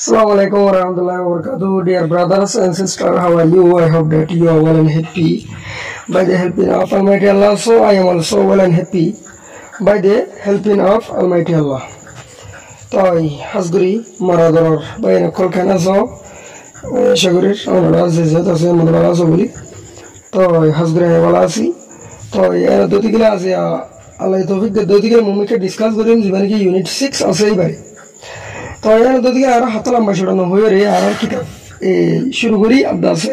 Assalamu alaikum warahmatullahi wabarakatuh. Dear brothers and sisters, how are you? I hope that you are well and happy by the helping of Almighty Allah. So I am also well and happy by the helping of Almighty Allah. Toy Hasguri Marador by a Kolkanazo Shagurit on Razizet Madras Obuli. Toy Hasguri Valasi. Toy Dotigrazia Alaitovic, the Dotiga Mumika discuss with him Unit 6 or say. तो यार दोस्तों यार हतला mushroom हो रहे यार किताब शुरू करी अब दास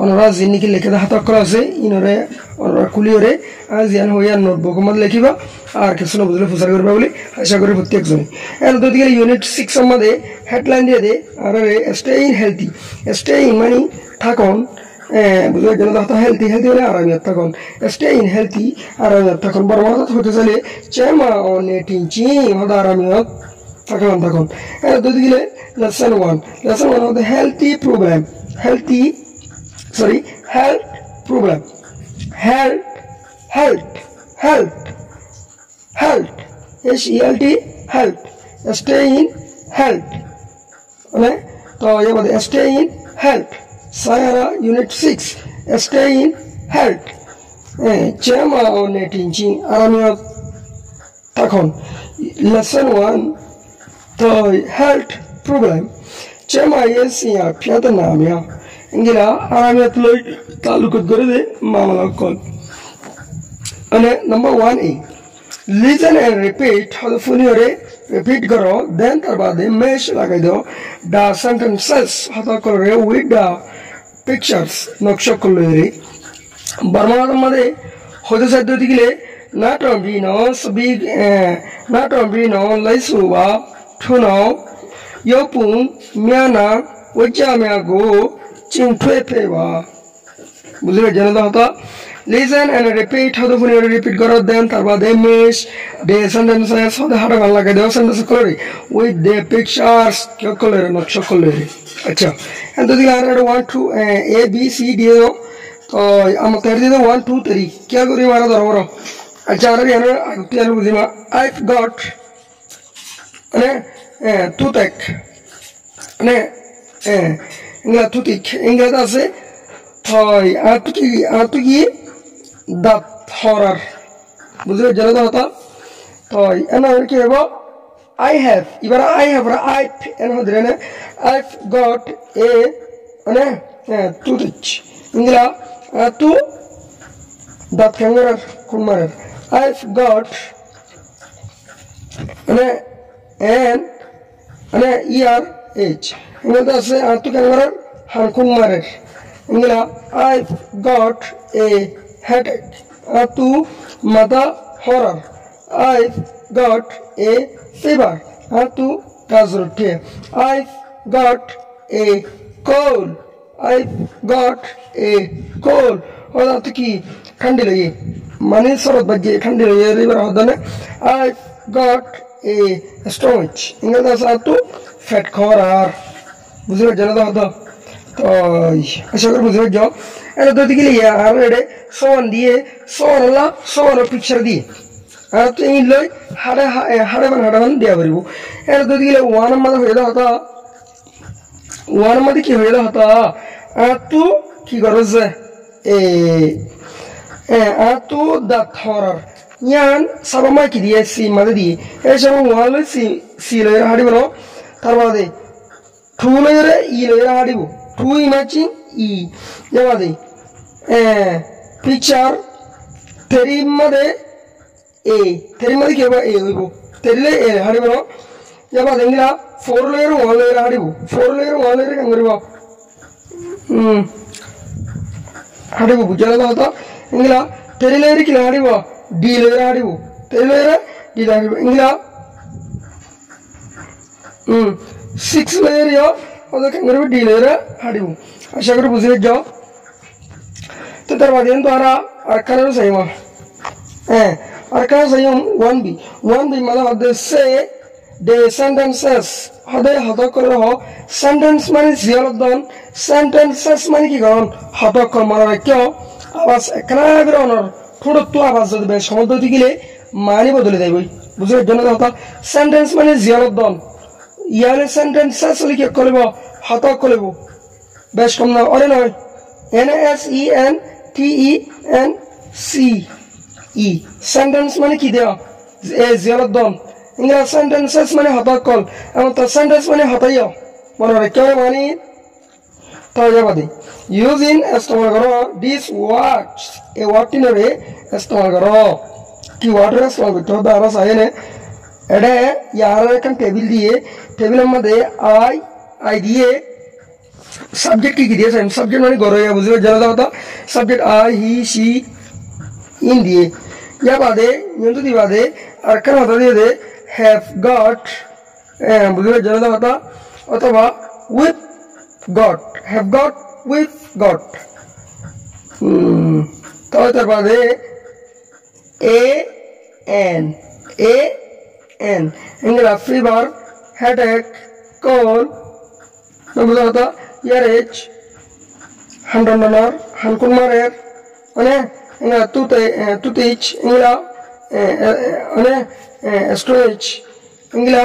और जिन्नी की लेके हाथ करा से इन्होंने और कुली हो रहे आज यार हो यार नोटबुक मत लिखी बा आर के सुनो बुझले फुसर कर बोले आशा करी प्रत्येक जन यार दोस्तों यूनिट 6 सम्मदे हेडलाइन दिए दे अरे stay in healthy stay in मानी थाकोन बुझले जन दाता हेल्थी हेल्थी वाले आरामियत थाकोन स्टे इन हेल्थी आरामियत थाकोन बरमात होते चले चेमा और नेटिंची होता आरामियत Takon. Lesson 1. Lesson 1 of the health problem. Health problem. Health. H-E-L-T, health. Stay in health. Okay? So, you stay in health. Sayara, unit 6. Stay in health. Chema on netinchi. Aramia Takon. Lesson 1. तो health problem Chema ये सिया प्यादा नामिया इंगिला आरामियत लोग तालुकत करे दे मामला कौन अने number 1 listen and repeat how the फुनियोरे repeat करो then तरबादे mash लगाई दो the sentences हता करे with the pictures नक्शा कलोरे बर्माद मधे होते सद्दो दिखले not only no लाइसुवा Tuno, Yopung, Miana, Wajamiago, Chinpepewa. Listen and repeat how the funny repeat got them, Tarba de Mish, the sentences of the Haravan like a dozen with the pictures, chocolate and not chocolate. And the other 1, 2, A, B, C, D, O. I'm a 30, 1, 2, 3. Kiaguri Maradoro. I've got. Toothache इंगला toothache इंगला दासे थोई आतुकी दात horror बुझले जल्द होता थोई ऐना क्या है I have इबारा I have ऐना हो दिले ने I've got a toothache इंगला आतु दात केंगरा Kumar I've got and ERH. Ingila say atu kangara hankung marer. Ingila I've got a headache. Atu mada horror. I've got a fever. Atu kazruti. I've got a cold. I've got a cold. और atu की ठंडी लगी. Money सरोत बजे ठंडी लगी. River होता ने I've got a stomach. English सातु fat खोरार बुझे जनता होता तो अच्छा कर बुझे जाओ ऐसा तो दिखले यार आरे सोन दिए सोन पिक्चर दिए आरे तो इन लोग हरे बन दिया बरी वो ऐसा तो दिखले वान मत की होएगा होता आतु की गरज आतु दात खोरार यान सबमा की दिए सी मदद दिए ऐसा वाले सी लेयर हाड़ी बनो तरवादे टू लेयर ई लेयर हाड़ी वो to imaging E Jawade picture तेरी मदे क्या बा ए वो तेरी ले ए हाड़ी बनो जवादे इंगला 4 लेयर 1 लेयर हाड़ी वो 4 लेयर 1 लेयर कंगरी बा हाड़ी वो बुझा लगा होता इंगला तेरी लेयर की हाड़ी वो D layer hadibu, telera D layer ingla 6 layer yo, oda kangaru D layer hadibu. Asha karo buzhe jo. तो तरवादियन द्वारा अर्कान सहीमा अर्कान सहीम 1B मतलब हदे से the sentences हदे हदा करो हो sentence माने ज़ियारदन sentences माने की गान हदा कर मारा क्यों आवाज़ एकना ग्राउंडर थोड़ा तो आवाज़ दे बेश समझ दो दिखले मानी बदले दे भाई बुझे जनता होता सेंटेंस माने ज़ियारदन ইয়ালে সেন্টেন্সেস লিখে করব হত করব বেশ কম না অরে নয় NSENTENCE সেন্টেন্স মানে কি দেওয়া জিয়ারদম ইংরেজি সেন্টেন্সেস মানে হত কল এবং তো সেন্টেন্স মানে হতাইও মনে রাখতে হবে মানে তাহলে ইউজিং ইস্তেমাল করো দিস ওয়ার্ডস এই ওয়ার্ডটি নরে ইস্তেমাল করো কি ওয়ার্ডের ইস্তেমাল করতে হবে আমরা চাই না এটা ইয়ার একটা টেবিল দিয়ে টেবিলের মধ্যে আই দিয়ে সাবজেক্ট কি দিয়েছেন সাবজেক্ট মানে গরো ইয়া বুঝবে জানা দাও তো subject I he she in দিয়ে ইয়া বাদে ইয়ন্তু দি বাদে আর কেন হতা দিয়ে দে হ্যাভ গট বুঝবে জানা দাও তো অথবা with got have got with got তার বাদে এ এন ইংলা ফিভার হেডেক কোল্ড বুঝা হতা ইয়ারেজ হান্ডনার হানকুমারের মানে ইংলা তুতেইচ ইংলা মানে স্টোরেজ ইংলা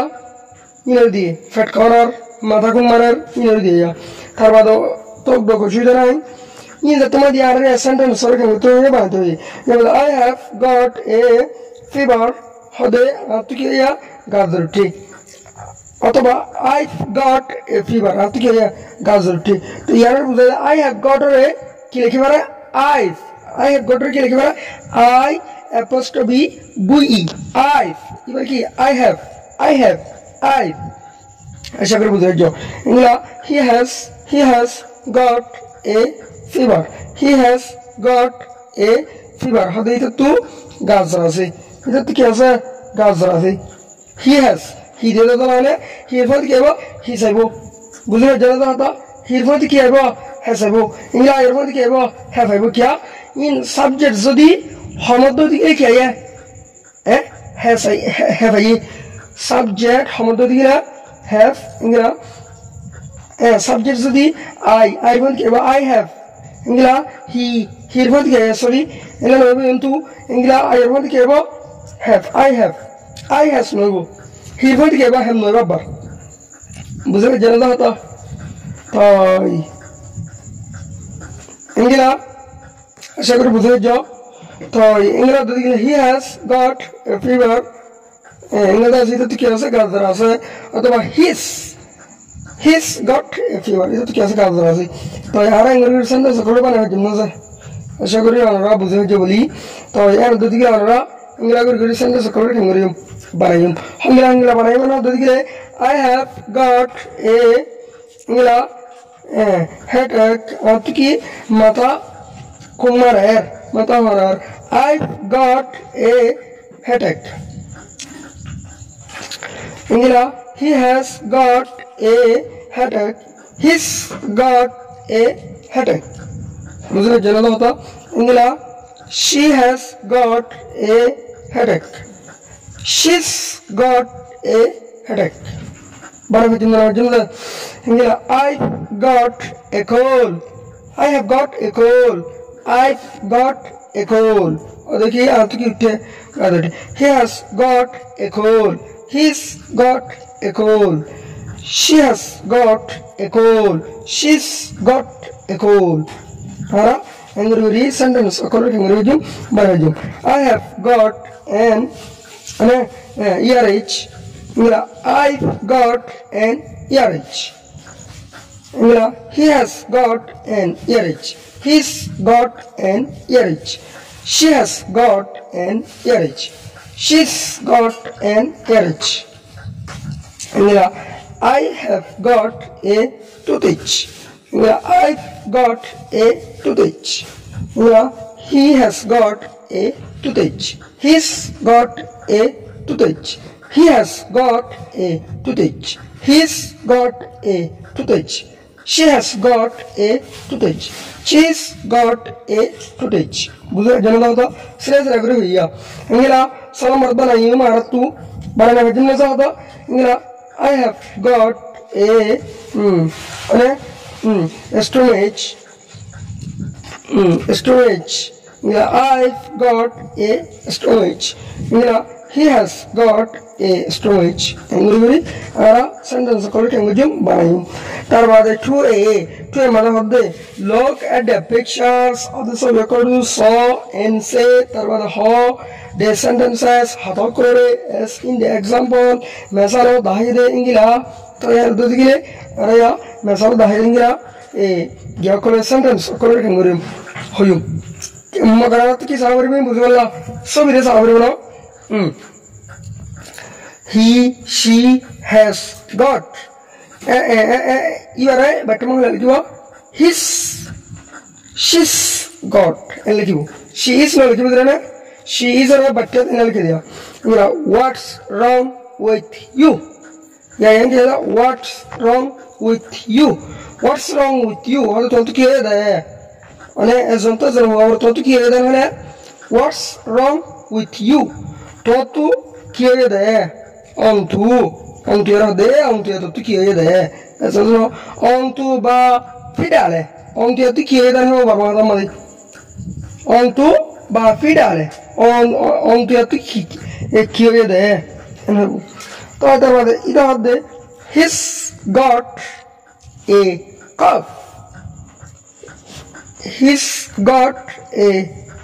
ইনার দিয়ে ফ্যাট করার মাথা কুমারের ইনার দিয়ে তার বাদ তো অসুবিধা নাই ইয়ে তোমার দিয়ে আর সেন্টেন্স সরকার তো বানাতে হবে যেমন I have got a fever হদে তুই কি ইয়া গাজরটি অথবা আই গট এ ফিভার তুই কি ইয়া গাজরটি তো ইয়ার বুঝা আই হ্যাভ গট এ কি লিখি পারে আই হ্যাভ গট এ কি লিখি পারে আই অ্যাপোস্ট্রফি বুই আই এবার কি আই হ্যাভ আশা করি বুঝে যাও ইংলা he has got a fever he has got a fever হদে এটা তো গাজর আছে এটা তো কি আছে গাজর আছে হি দিয়ে তো মানে হির ফল কি হবো হি চাইব বুঝলে জানা তো হির ফল কি হবো হ্যাঁ চাইব ইংলা এর ফল কি হবো হ্যাঁ পাইব কিয়া ইন সাবজেক্ট যদি সমদ্র দিকে কি আইয়া হ্যাঁ পাই সাবজেক্ট সমদ্র দিকে হ্যাভ ইংলা সাবজেক্ট যদি আই ফল কি হবো আই হ্যাভ ইংলা হির ফল কি সরি এগুলা নইব কিন্তু ইংলা আইয়ের ফল কি হবো হ্যাভ আই হ্যাজ নইব হির ফল কি হবো হ্যাভ নইব আবার বুঝলে জানা হতো তাই ইংলা আশা করি বুঝে যাও তো ইংলা যদি he has got a fever ইংলা যেটা কি আছে গাজর আছে অথবা হিস গট এ ফিভার এটা কি আছে গাজর আছে তো আর ইংরেজি সেন্টেন্স করে বানানোর জন্য আশা করি আমরা বুঝে যাও বলি তো এর যদি আমরা ইংলা করে সেন্টেন্স করে ইংরেজি বানাইম ইংলা বানাইম না যদি আই হ্যাভ গট এ ইংলা হেডেক আর কি মাথা কুমারের মাথা মারার আই গট এ হেডেক ইংলা he has got a headache he's got a headache বুঝলে জানা হতো ইংলা she has got a headache she's got a headache বারো জন্য ইংলা I got a cold I have got a cold. I've got a cold. और देखिए आप तो क्या he has got a cold. He's got a cold. She has got a cold. She's got a cold. हाँ अंग्रेजी sentence Akole अंग्रेजी बनाइए I have got an earage. I've got an earage. He has got an earage. He's got an earage. She has got an earage. She's got an earage. I have got a toothache. I've got a toothache. He has got a toothache. He's got a toothache. He has got a toothache. He's got a toothache. She has got a toothache. She's got a toothache. बुझे जनता होता सिर्फ रगड़े हुई है इंगला साला मर्द बनाई हूँ मारा तू बनाने में जिन्हें सा होता इंगला I have got a storage. Storage. इंगला I've got a storage. इंगला he has got a stomach এঙ্গুরি আর সেন্টেন্স করে টেঙ্গুজম বানাইম তার বাদে টু এ মানে হবে look at the pictures of the so record saw and say তার বাদে how the sentences হাত করে as in the example মেসালো দাহিরে ইংলা তো এর দুদিকে আর ইয়া মেসালো দাহিরে ইংলা এ গিয়া করে সেন্টেন্স করে টেঙ্গুরিম হইম মগরাত কি সাবরিম বুঝলা সবিরে সাবরিম না he she has got you are right but mo his she's got and likhibo she is no likhibo na she is or but na likhi diya what's wrong with you ya yenge what's wrong with you what's wrong with you or to ki hai da ane ezonta zero or to ki hai da na what's wrong with you to ki hai da onto era de onto era tu chi vede adesso onto ba fidale onto tu chi vede no ba ma mai onto ba fidale onto tu chi vede to adavade ida hadde he's got a cup he's got a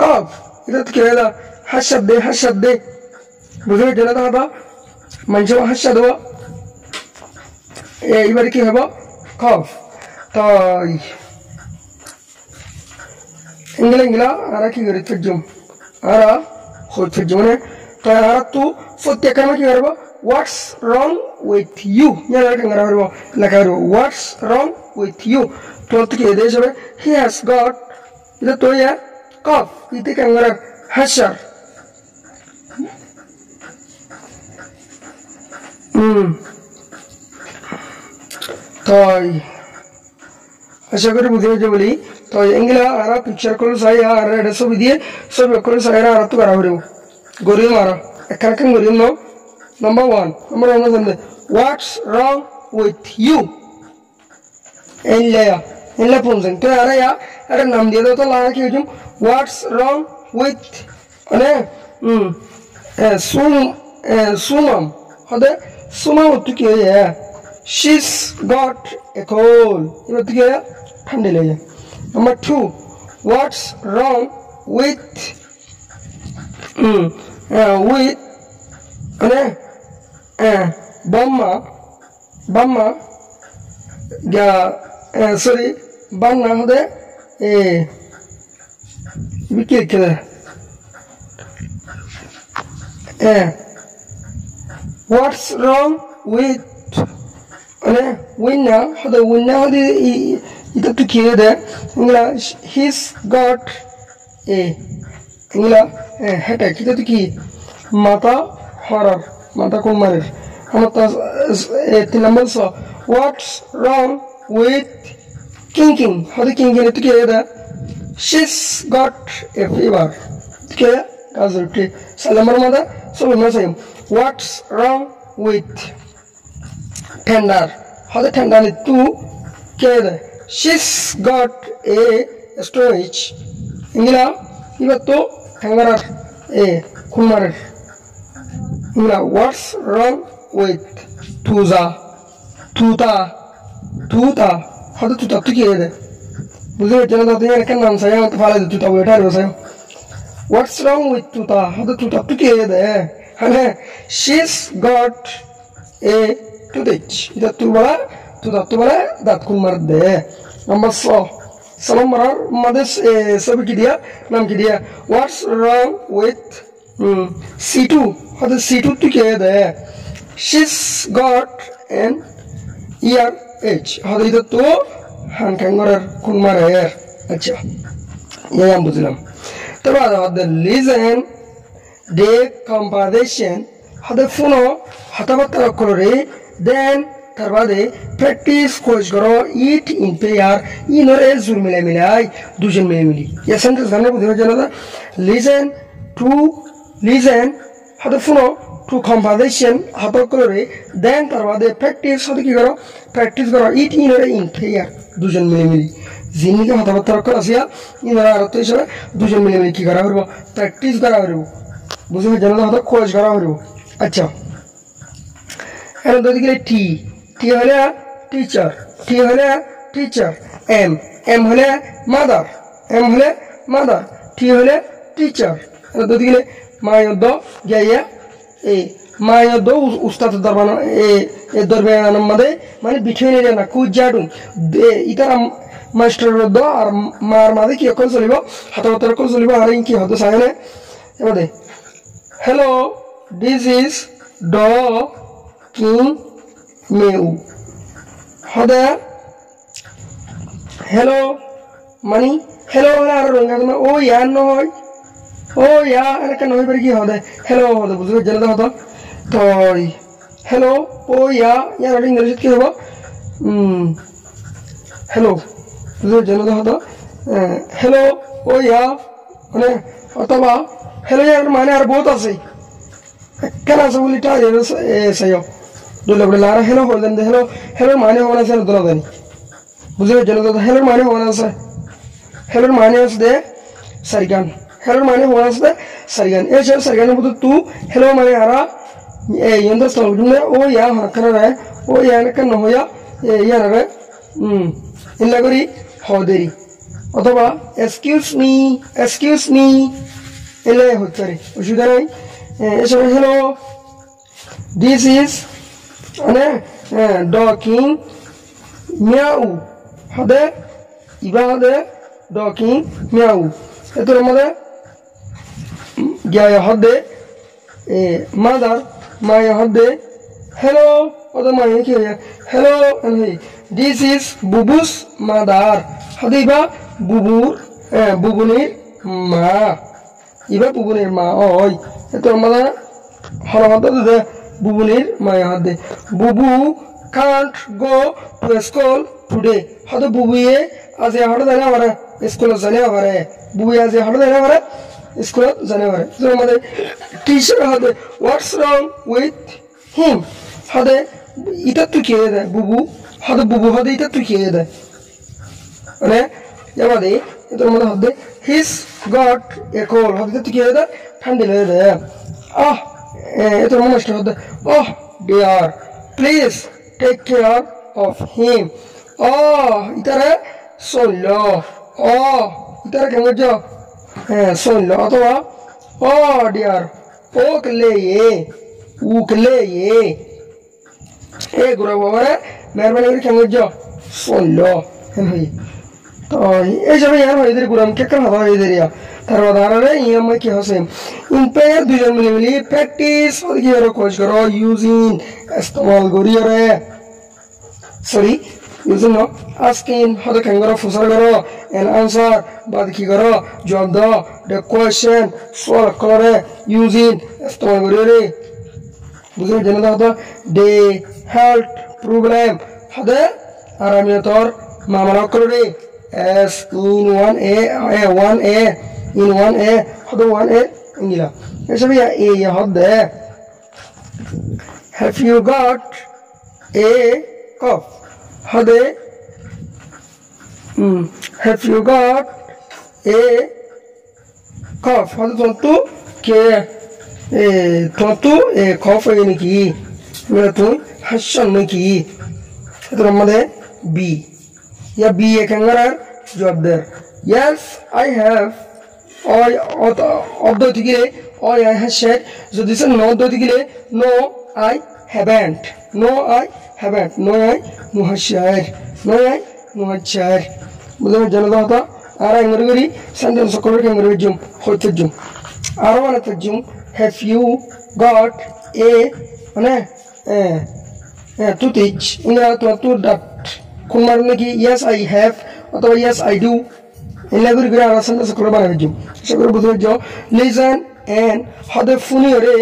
cup ida tu chi vede hashabde বুঝে গেলে দাদা মানুষ হাসা দেওয়া এইবারে কি হব কফ তাই ইংলা আর কি করে ফেজম আর হই ফেজমনে তাই আর তো প্রত্যেকটা কি করব হোয়াটস রং উইথ ইউ ইয়ার কি করব লেখা করব হোয়াটস রং উইথ ইউ তো কি এদে যাবে হি হ্যাজ গট এটা তো ইয়া কফ ইতে কাঙ্গার হাসা তাই আশা করি বুঝে গেছে বলি তো এগুলা আর পিকচার করে চাই আর এটা ছবি দিয়ে ছবি করে চাই আর তো করা হইব গরিম আর একখান গরিম ন নাম্বার 1 নাম্বার 1 জানবে হোয়াটস রং উইথ ইউ এনলা পৌঁছেন তো আর আর নাম দিয়ে দাও তো লাগা কি হইম হোয়াটস রং উইথ মানে সুমম হদে সুমম তো কি হয় she's got a cold এবার কি হয় ঠান্ডা লাগে নাম্বার 2 what's wrong with মানে বাম্মা গা সরি বান্না হদে বিকে খেলে what's wrong with ane winna hodi ita tu kiye de ingla he's got a ingla heta kita tu ki mata horror mata ko marer amata number so what's wrong with kinking hodi kinking tu kiye de she's got a fever ke azurti salamar mada so na sayim what's wrong with tender how the tender is too care she's got a storage ingla ibatto tangara kumar ingla what's wrong with tuta how the tuta to care বুঝে যেন তো এর কেন নাম সাইয়া তো ফালা তুতা ওটা আর বসায় what's wrong with tuta how the tuta to care হ্যাঁ she's got a toothache এটা tu bala দাঁত খুল মার দে নাম্বার 4 সালাম মারার মাদের সবই কি দিয়া নাম কি দিয়া what's wrong with C2 হদে C2 tu K they she's got an earh হদে এটা তো হান কাঙ্গরার খুল মারে আচ্ছা এই আমি বুঝলাম তারপর হদে listen the conversation hade funo hatabatta korore then tarbade practice coach garo it in pair inore zur milai dujen mili ya sentence ganna budhe jana listen hade funo to conversation hata korore then tarbade practice hade ki garo practice garo it inore in pair dujen mili জিনিকে হতাবার্তা করা আসিয়া ইনারা আরত হিসেবে দুজন মিলে কি করা করবো practice করা করবো বুঝে জানা হতো খোঁজ করা হলো আচ্ছা এখন যদি গেলে টি টি হলে টিচার টি হলে টিচার এম এম হলে মাদার এম হলে মাদার টি হলে টিচার এখন যদি গেলে মায়দ গিয়া এ মায়দ উস্তাদ দরবান এ দরবান মধ্যে মানে বিঠুইন এরিয়া না কুজাডুন ইতার মাস্টার দ আর মার মাঝে কি অকল চলিব হাতে অকল চলিব আর কি হতো সাইনে এবারে হ্যালো দিস ইজ ড কিং মেউ হদে হ্যালো মানে হ্যালো হলে আর রঙা তোমার ও ইয়ার নয় ও ইয়া এলাকা নয় পারে কি হদে হ্যালো হদে বুঝবে জেনে হতো তো হ্যালো ও ইয়া ইয়ার ইংলিশত কি হবো হ্যালো বুঝবে জেনে হতো হ্যালো ও ইয়া মানে অথবা হ্যালো ইয়ার মানে আর বহুত আছে কেন আছে বলি টা সাইও দুলে বলে লারা হ্যালো হলেন দে হ্যালো হ্যালো মানে হওয়া আছে দুলা জানি বুঝবে জেনে তো হ্যালো মানে হওয়া আছে হ্যালো মানে আছে দে সারিগান হ্যালো মানে হওয়া আছে সারিগান এই সব সারিগানের মধ্যে তু হ্যালো মানে আরা এই যন্ত্র স্থলগুলো ও ইয়া হাকানা রে ও ইয়া কেন হইয়া ইয়া রে ইল্লা করি হদেরি অথবা এক্সকিউজ মি এলে হচ্ছে রে অসুবিধা নাই এসব হ্যালো দিস ইজ মানে ডকিং মিয়াউ হদে ইবা হদে ডকিং মিয়াউ এতোর মধ্যে গিয়া হদে মাদার মায়া হদে হ্যালো ওদের মায়া কি হইয়া হ্যালো দিস ইজ বুবুস মাদার হদে ইবা বুবুনির মা ইবা বুবুনির মা ওই এতোর মধ্যে হল হদে বুবুনির মায়া হদে বুবু can't go to school today হদে বুবুয়ে আজ হড় দেনা পারে স্কুলে জানে পারে বুবু আজ হড় দেনা পারে স্কুলে জানে পারে তো আমাদের টিচার হদে হোয়াটস রং উইথ হিম হদে এটা তুই কে দেয় বুবু হদে এটা তুই কে দেয় মানে আমাদের এটার মধ্যে হদে হিস গট এ কোল হদে তুই কে দেয় ঠান্ডা লেগে দেয় এটার মধ্যে মাস্টার হদে dear please take care of him ইতারে শৈল ইতারে কেমন যা শৈল অথবা ডিয়ার উকলে এ গুড়া বাবারে মেহরবানি করে কেমন যা শৈল তো এইসব ইয়ার হয়ে গুড়াম কেকার হাবা হয়ে দেরিয়া তার বাদারে ইয়ামাই কি হসে ইম্পেয়ার দুজন মিলি প্র্যাকটিস কি আর কোচ করো ইউজিং ইস্তেমাল করিও রে sorry using no asking how the kangaroo fusar garo and answer bad ki garo jawab do the question solve kore using istemal gori re bujhe jana da they health problem hade aramiyator mamala kore as in 1a in 1a hade 1a ingila esabi ya hade have you got a cough hade have you got a cough hade tontu ke tontu cough ni ki mera tu hassan ni ki etor made b ya b ekangara job there yes I have of the tigire or I have said so this is no the tigire no I haven't no I muhashar বুঝলে জানা হতা আর ইংরেজি sentence করে ইংরেজি হইতে zoom আর মানে তজুম have you got এ মানে to teach ইংরেজি two ডাট কোন মানে নাকি ইয়েস আই হ্যাভ অথবা ইয়েস আই ডু ইংরেজি করে আর সেন্টেন্স করে বানাবে জুম সেগুলো বুঝলে যাও লিসেন এন্ড হদে ফুনিরে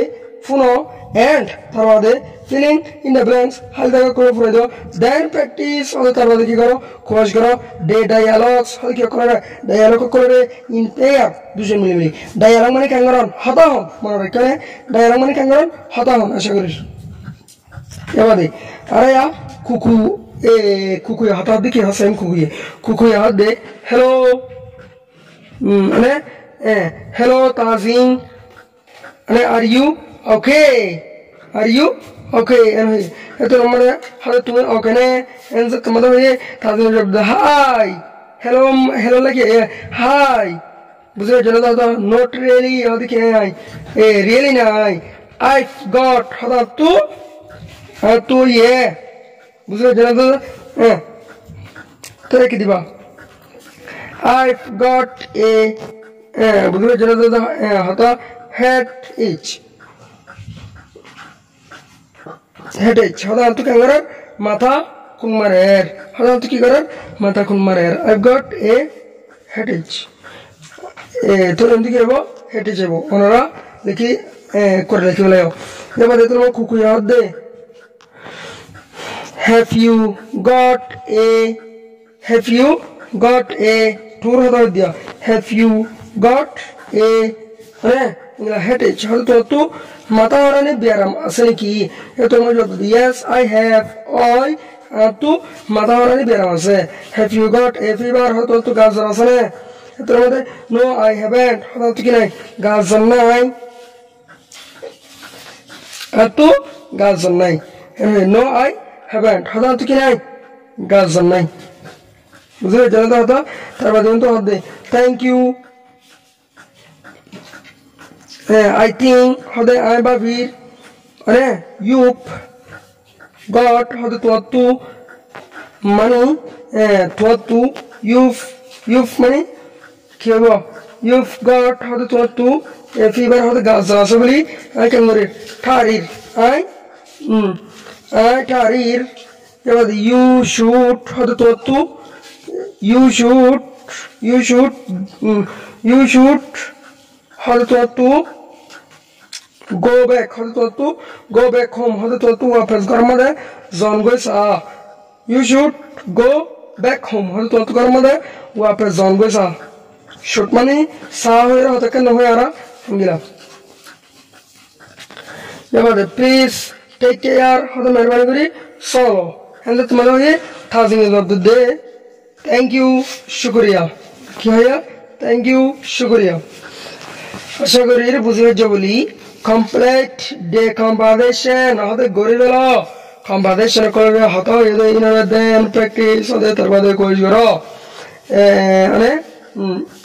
ফুনো and tarvade filling in the blanks hal daga kore pore do then practice ode tarvade ki karo khoj karo day dialogues hal ki kore dialogue kore in pair দুজন মিলে dialogue মানে kangaron hata hon mone rakhne dialogue মানে kangaron hata hon asha kori yabade are ya kuku hata diki hasen kuku ya de hello মানে hello tazin ane are you okay? Are you okay? And eto namare hada tumi okay ne and kamada hoye tadin jabda hi hello hello like hi bujhe jana da not really hadi ke ai really nai I got hada tu ye bujhe jana da tere ki diba I've got a bujhe jana da hata headache hada tu kangara matha kunmarer hada tu ki karar matha kunmarer I've got a headache to endi kirebo headache ebo onara leki kore leki bolayo jaba de to kuku yaad de have you got a tour hada dia have you got a headache hada tu mata horane biaram asane ki eto mo jod yes I have I tu mata horane biaram ase have you got a fever hada tu gazar asane eto mode no I haven't hada tu ki nai gazar nai atu gazar nai no I haven't hada tu ki nai gazar nai bujhe jana da tar bade to hade thank you I think hode I babir you've got hode tu money tu you've money kebo you've got hode tu a fever hode gaza asabli I can read tarir I tarir jabad you should hode tu you should hode tu go back home hode tu wapas garmade zon goisa you should go back home hode tu garmade wapas zon goisa should mani sa hoira hote ken hoyara ngila jabade please take care hode mehrabani kori solo and tumhare hoye thazing of the day thank you shukriya ki hoya thank you shukriya asha kori er bujhe jaboli complete decomposition hade goribelo composition korbe hato edo inare then practice hade tarbade koish goro ane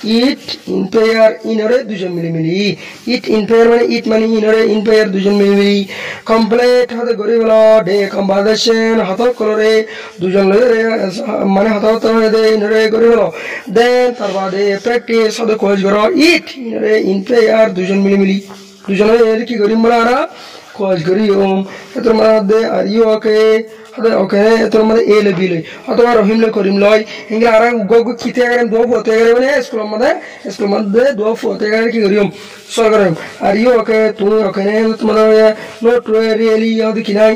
it impair inore dujon milimili it impair mane inore impair dujon milimili complete hade goribelo decomposition hato kolore dujon lore mane hato to hade inore goribelo then tarbade practice hade koish goro it inore impair dujon milimili দুজনে এর কি করিম বলারা কোজ করিম এতর মধ্যে are you okay হদে ওকে এতর মধ্যে এ লে B লই অথবা রহিম লে করিম লই ইংলা আর গগ কিতে গরেম দো ফতে গরে মানে স্কুল মধ্যে দো ফতে গরে কি করিম সল করিম আর ইউ ওকে তুমি ওকে নে তোমাদের নোট রিয়েলি ইয়াদ কি নাই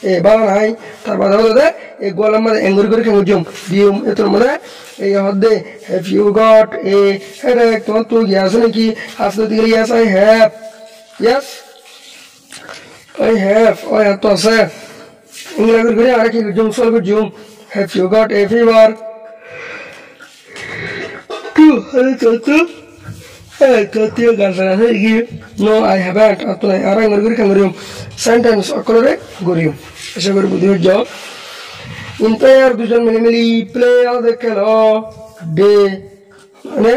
এ বালা নাই তার বাদে হদে এ গোলাম মধ্যে এঙ্গুরি করে কেন দিম এতর মধ্যে এই হদে have you got a headache তোমার তো গ্যাস নাকি আসলে দিলে yes I have yes I have to say English guri ara ki jum sol jum have you got a fever tu tu gazara he no I haven't atuna ara guri kan guri sentence akolore guri asha guri budhi jo impair dujon milimili play the kelo day ane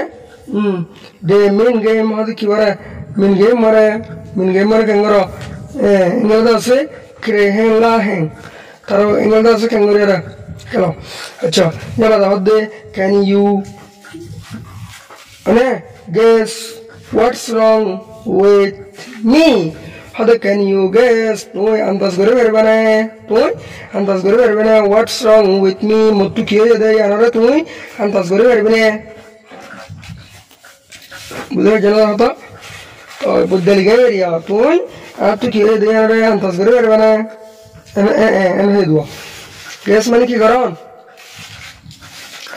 day main game hadi ki bara min game mare kangoro ingolda se krehen lahen taro ingolda se kangorera hello acha jaba da hode can you guess what's wrong with me hode can you guess toy andas gore berbane what's wrong with me mottu kiye de yanara toy andas gore berbane budhe jana hota buddhali gaya tuoi tu ki de yare antas gare berbana en hedwa guess mane ki garon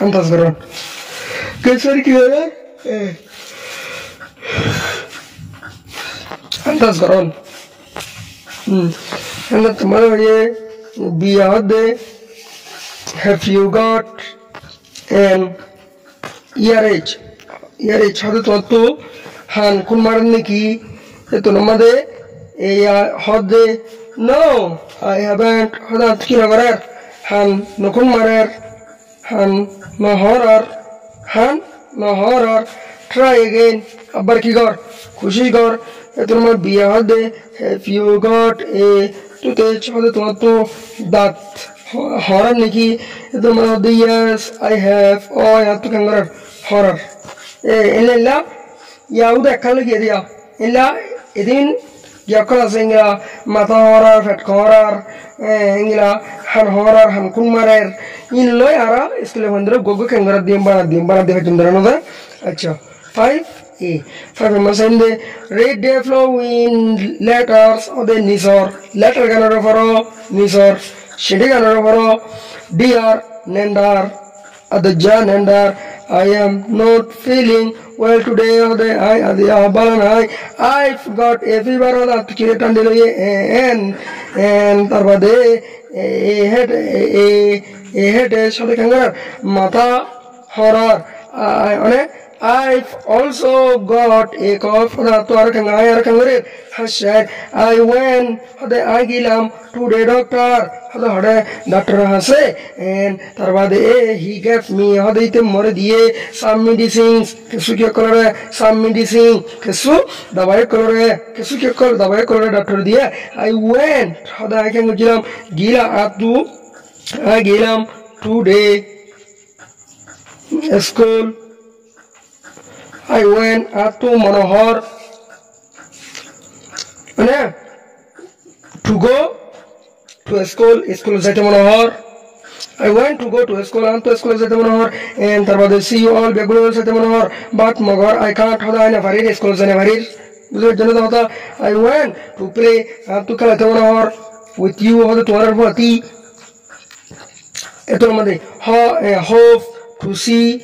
antas garon guess mane ki gare antas garon and tomorrow ye be out there have you got an earage hadu to han kun marne ki Ito namade hode no I haven't hoda kila marer han nokun marer han no horror try again abar ki gor khushi gor ito namade biya hode have you got a toothpaste hode tomar to dat horror niki ito namade yes I have ya to kangar horror illa yahuda kalli dia illa idin yakala singa mata horror fat horror ingila han horror han kunmarer in lo yara iskle bandra gogo kangara dimbana de jundara no da acha 5a 5 masende read the flowing letters of the nisor letter ganaro faro nisor shidi ganaro faro dear nendar adja nendar I am not feeling well today. I've got a fever and tarbade a headache. Mata horror. I've also got a cough. I went to the Agilam to the doctor. Doctor Hase and Tarbade he gave me some medicines. Some medicine. Kesu the white color. Kesu call the white color doctor dia. I went to the Agilam Gila Atu Agilam today school. I went up to Manohar to go to a school Zate Manohar. I went to go to a school and to school Zate Manohar and Tarbade see you all Begulu Zate Manohar, but Mogar I can't hold on a very school Zanevarir. I went to play and to Kalate Manohar with you all the Torah for tea. Etomade hope to see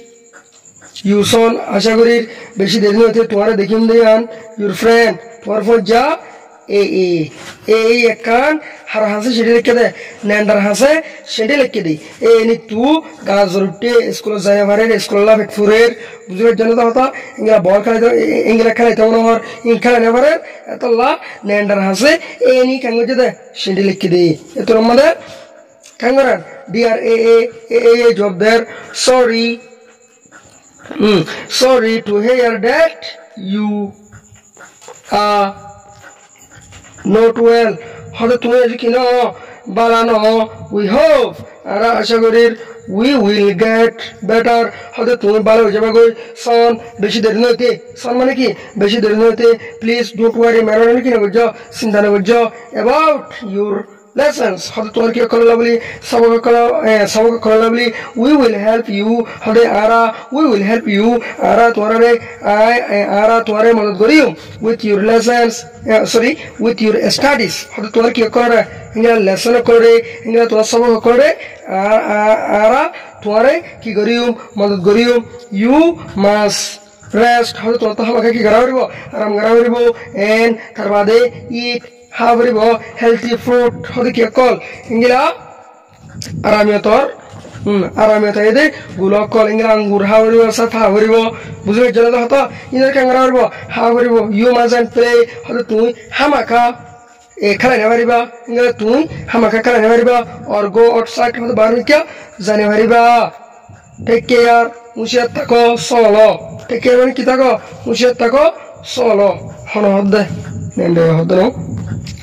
you son Ashagurir Beshi Denote Tuara de Kimdean, your friend, Tuarfoja, a can, Harhase Shedekade, Nandar Hase, Shedelekidi, any two, Gazurte, Escolazavare, Escola Furer, Buzur Janata, Inga Bolka, Ingla Kalatonor, in Kalavare, Atala, Nandar Hase, any Kanguja, Shedelekidi, Etomada, Kangaran, dear a job there, sorry. Sorry to hear that you are not well. Balano, we hope we will get better. Son, son Maniki, please don't worry, about your lessons. We will help you. We will help you. With your lessons. With your studies. You must rest. And eat. Healthy fruit. Ingila Aramiator Arameta Gulok calling Angur, however, Safaribo, Buzur Janata, in the Kangarabo, however, you mustn't play Hamaka, a Kalanavariba, in the tune, Hamaka Kalanavariba, or go outside to the Barnica, Zanavariba. Take care, Mushatako, solo. Take care of Kitako, Mushatako, solo. Honor and the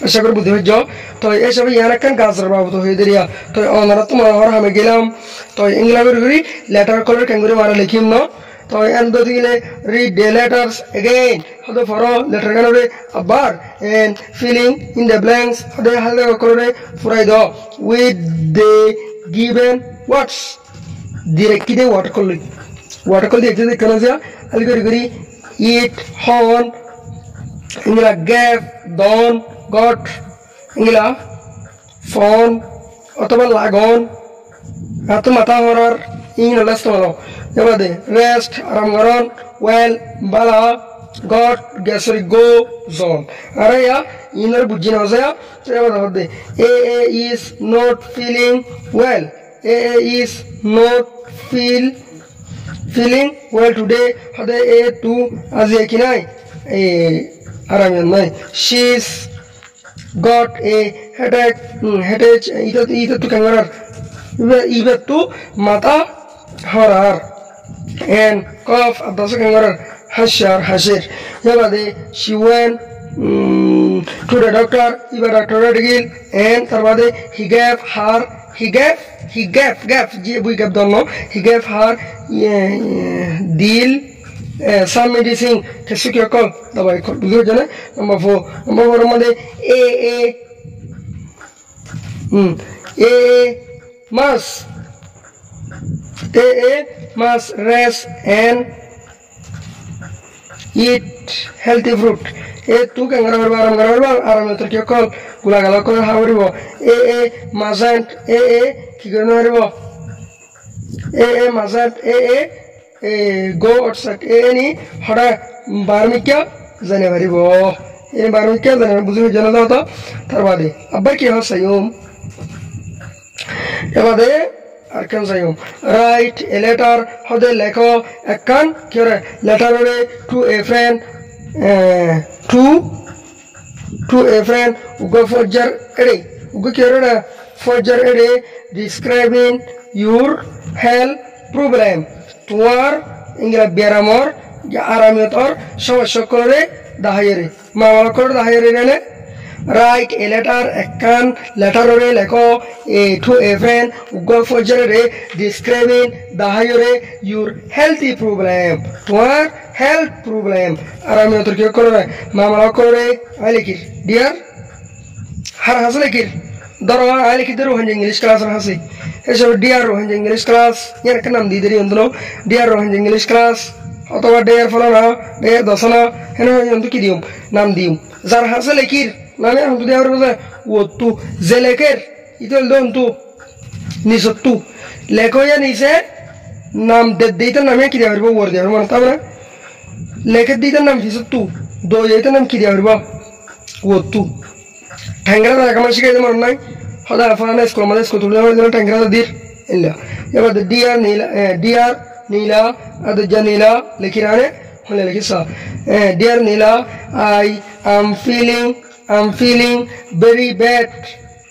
আশা করি বুঝতে পারছো তো এইসব ইয়ানাকান গাছর বাবদ হয়ে দিরিয়া তো অনারা তোমার হর আমি গেলাম তো ইংলা করি লেটার কলার ক্যাঙ্গুরি মারা লিখিম ন তো এন্ড দিলে রিড দ্য লেটার্স अगेन হদে ফর লেটার গানরে আবার and filling in the blanks হদে হালে করে ফুরাই দাও with the given words directly দে ওয়াটার কল দিয়ে দেখতে কেন যা আলগরি ইট হন ইংলা গ্যাপ ডন got ingila phone অথবা লাগান এত মাথা হরার ইংলা লাস্ট হলো এবারে রেস্ট আরাম করুন ওয়েল বালা got গ্যাসরি গো জোন আরে ইয়া ইনার বুঝি না যায় এবারে হবে a is not feeling well a is not feeling well today হদে a2 আজি কি নাই aramian nai. She's got a headache. Headache. Ita tu kangarar. Iba tu mata harar. And cough. Abdasa kangarar. Hashir. Yabade. She went to the doctor. Iba doctor Radgil. And tarbade he gave her. He gave. We don't know. He gave her deal some medicine. Kesukia call the way called number 4. Number 4 must rest and eat healthy fruit. Tu can aram to call Gulagala Haribo. Mustn't Kigonaribo. Mustn't go outside any Hora Barmica Zanevaribo. In Barmica than Buzu Janata Tarvadi. Abaki Hosayum Yavade Arkansayum. Write a letter how the Leko a can cure letter to a friend to a friend who go for jar describing your health problem. Tuar ingla beramor aramitor shokore dahayere mawalakor dahayere nene. Write a letter a can letter leko to a friend who go for jar describing dahayere your healthy problem. Tuar health problem aramitor kore mawalakore alikir dear har hasalekir daro aliki daru han English class hasi eso dear rohan English class yer kanam di dari unduno dear rohan English class otoba dear folana dear dosana heno yondu kidium nam dium zar hasalekir name hundu dear roza wotu zeleker itol don tu nisottu lekoya nise nam deita name kidiar bo word yar man tabra leket deita nam fisottu do yeita nam kidiar bo wotu Tangra da kama shike mar nai hoda afana school male school tulo mar tangra da dir illa yaba the dear nila ad janila lekirane hole lekisa dear nila I am feeling very bad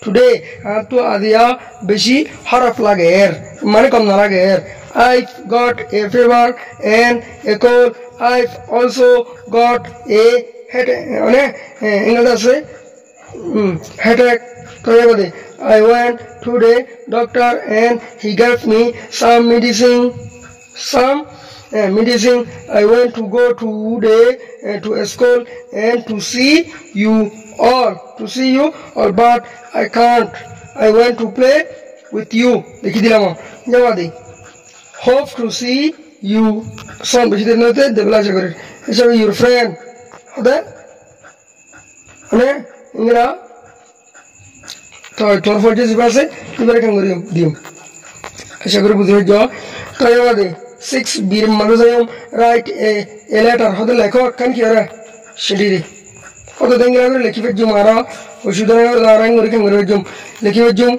today to adia beshi haraf lager mane kam na lager I've got a fever and a cold. I've also got a headache headache. I went to the doctor and he gave me some medicine. I went to go to a school and to see you all, but I can't. I went to play with you. Hope to see you soon. Your friend. Ingera to 12 base ibare kangorium dium asha kore bujhe jo to yade 6 bir manusayum write a letter hoda lekho kan kiara shidire hoda dengera kore lekhi fejum ara oshudana kore darang kore kangorium lekhi fejum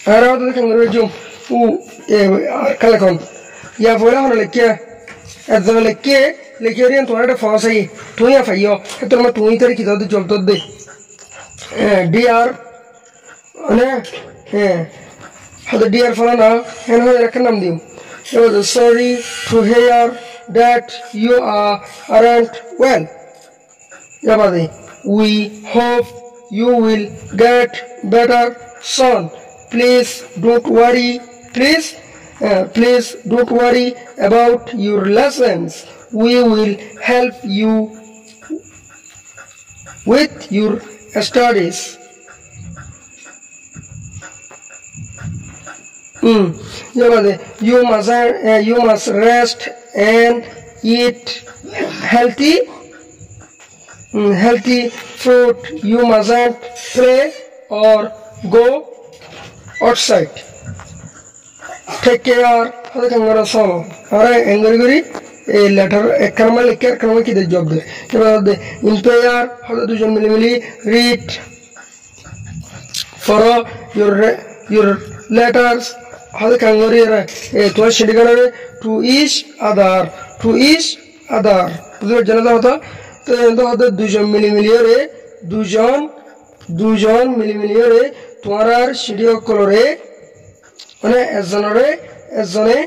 ara hoda kangorium u kalakon ya vola hono lekya azza lekye lekerian to ada fasai to ya fayo etor ma to itari ki dod job dod de dr ana hada dr falana hen ho rakanam dim sorry to hear that you aren't well yabade we hope you will get better soon. Please don't worry about your lessons. We will help you with your studies. You must rest and eat healthy fruit. You mustn't play or go outside. Take care. Hada kangara solo. Ara engari a letter a karma lekar karma ki the job there. The impair hada dujan mili read for your letters. Hada kangari to each other আদার বুঝতে জানা দাও তো and হতে দুজন মিলিমিলিয়রে দুজন মিলিমিলিয়রে তোমার আর সিডিও কলরে মানে এজনে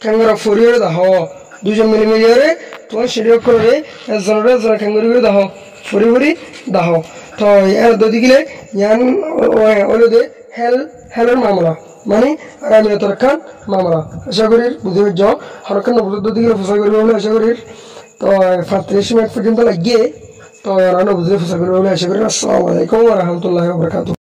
কাঙ্গরা ফরিয়রে দাও দুজন মিলিমিলিয়রে তোমার সিডিও কলরে এজনে কাঙ্গরি দাও ফরি দাও তো এর দদিগিলে ইয়ান ওলদে হেলের মামলা মানে আরামিয়া তরকান মামলা আশা করি বুঝে যাও হরকান বুঝে দিগিলে ফসা করি বলে আশা করি তো 35 মিনিট পর্যন্ত লাগিয়ে তো রানো বুঝে ফসা করি বলে আশা করি আসসালামু আলাইকুম ওয়া রাহমাতুল্লাহি ওয়া বারাকাতুহু